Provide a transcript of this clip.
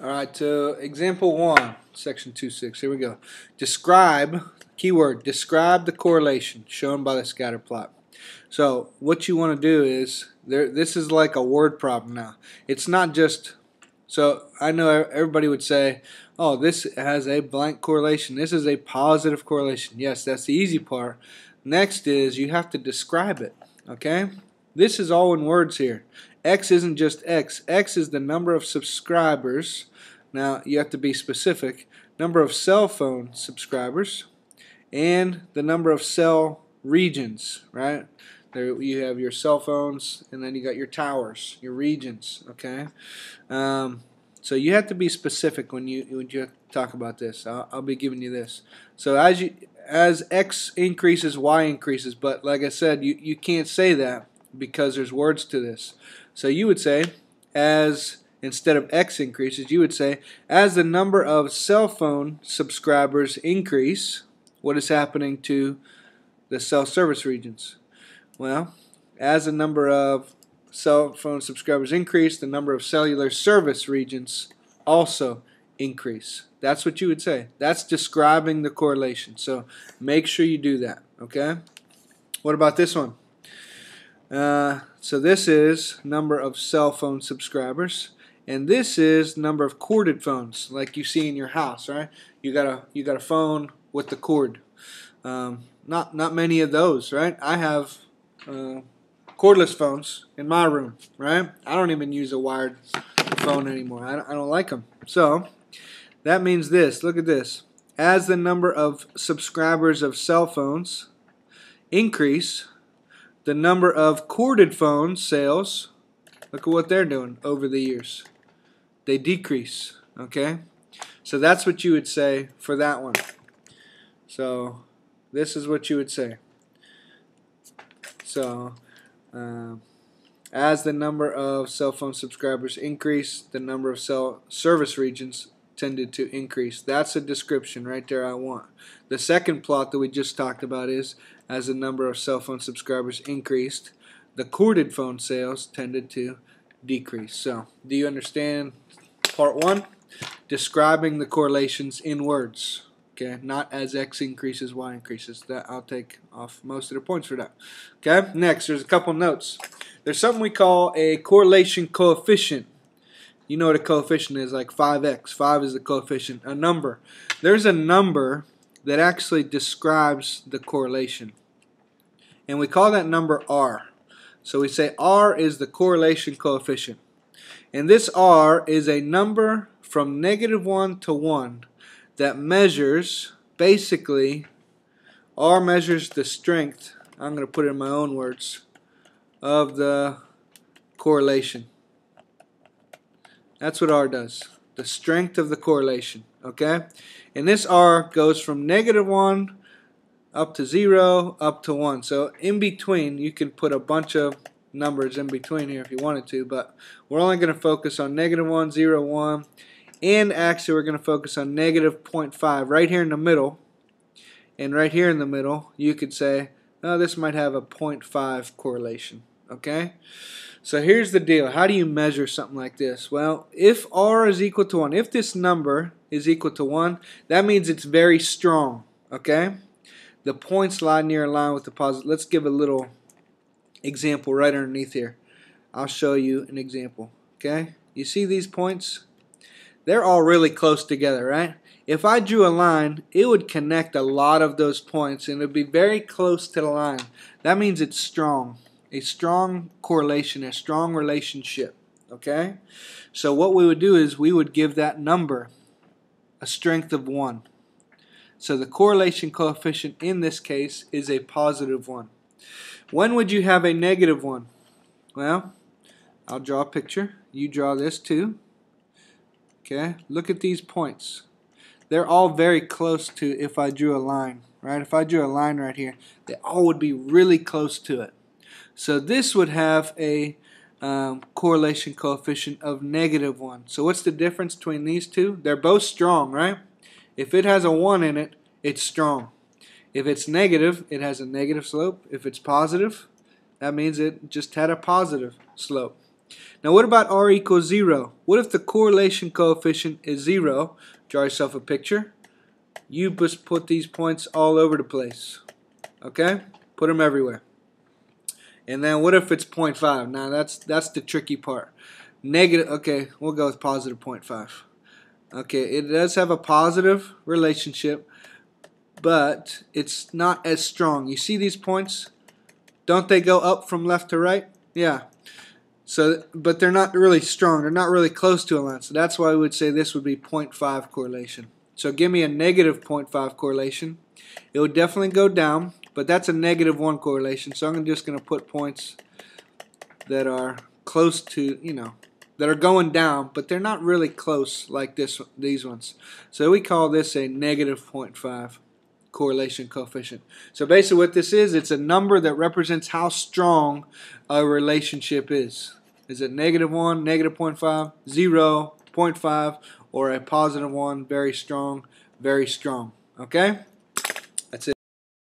Alright, so example 1, section 2.6. Here we go. Describe, keyword, describe the correlation shown by the scatter plot. So what you want to do is, this is like a word problem now. It's not just, so I know everybody would say, oh, this has a blank correlation. This is a positive correlation. Yes, that's the easy part. Next is you have to describe it. Okay? This is all in words here. X isn't just X. X is the number of subscribers. Now you have to be specific. Number of cell phone subscribers and the number of cell regions, right? There you have your cell phones, and then you got your towers, your regions. Okay, so you have to be specific when you talk about this. I'll be giving you this. So as X increases, Y increases, but like I said, you can't say that because there's words to this. So you would say, as instead of X increases, you would say, as the number of cell phone subscribers increase, what is happening to the cell service regions? Well, as the number of cell phone subscribers increase, the number of cellular service regions also increase. That's what you would say. That's describing the correlation. So make sure you do that. Okay? What about this one? So this is number of cell phone subscribers, and this is number of corded phones, like you see in your house, right? You got a phone with the cord. Not many of those, right? I have cordless phones in my room, right? I don't even use a wired phone anymore. I don't like them. So that means this. Look at this. As the number of subscribers of cell phones increase, the number of corded phone sales, look at what they're doing over the years. They decrease. Okay? So that's what you would say for that one. So this is what you would say. So as the number of cell phone subscribers increase, the number of cell service regions tended to increase. That's a description right there I want. The second plot that we just talked about is, as the number of cell phone subscribers increased, the corded phone sales tended to decrease. So, do you understand part 1? Describing the correlations in words. Okay, not as X increases, Y increases. That I'll take off most of the points for that. Okay, next there's a couple notes. There's something we call a correlation coefficient. You know what a coefficient is, like 5x. 5 is the coefficient, a number. There's a number that actually describes the correlation, and we call that number R. So we say R is the correlation coefficient, and this R is a number from -1 to 1 that measures, basically, R measures the strength, I'm going to put it in my own words, of the correlation. That's what R does, the strength of the correlation. Okay? And this R goes from -1 up to 0 up to 1. So in between, you can put a bunch of numbers in between here if you wanted to, but we're only going to focus on -1, 0, 1, and actually we're going to focus on -0.5 right here in the middle. And right here in the middle, you could say, oh, this might have a 0.5 correlation. Okay? So here's the deal. How do you measure something like this? Well, if R is equal to 1, if this number is equal to 1, that means it's very strong. Okay? The points lie near a line with the positive. Let's give a little example right underneath here. I'll show you an example. Okay? You see these points? They're all really close together, right? If I drew a line, it would connect a lot of those points, and it would be very close to the line. That means it's strong. A strong correlation, a strong relationship. Okay? So what we would do is we would give that number a strength of 1. So the correlation coefficient in this case is a positive 1. When would you have a negative 1? Well, I'll draw a picture. You draw this too. Okay? Look at these points. They're all very close to if I drew a line. Right? If I drew a line right here, they all would be really close to it. So this would have a correlation coefficient of -1. So what's the difference between these two? They're both strong, right? If it has a 1 in it, it's strong. If it's negative, it has a negative slope. If it's positive, that means it just had a positive slope. Now what about r equals 0? What if the correlation coefficient is 0? Draw yourself a picture. You just put these points all over the place. Okay? Put them everywhere. And then what if it's 0.5? Now that's the tricky part. Negative, okay, we'll go with positive 0.5. Okay, it does have a positive relationship, but it's not as strong. You see these points? Don't they go up from left to right? Yeah. So, but they're not really strong. They're not really close to a line. So that's why we would say this would be 0.5 correlation. So give me a negative 0.5 correlation. It would definitely go down, but that's a -1 correlation. So I'm just going to put points that are close to, that are going down, but they're not really close like these ones. So we call this a negative 0.5 correlation coefficient. So basically what this is, it's a number that represents how strong a relationship is. Is it -1, -0.5, 0, 0.5, or a +1, very strong, very strong? Okay?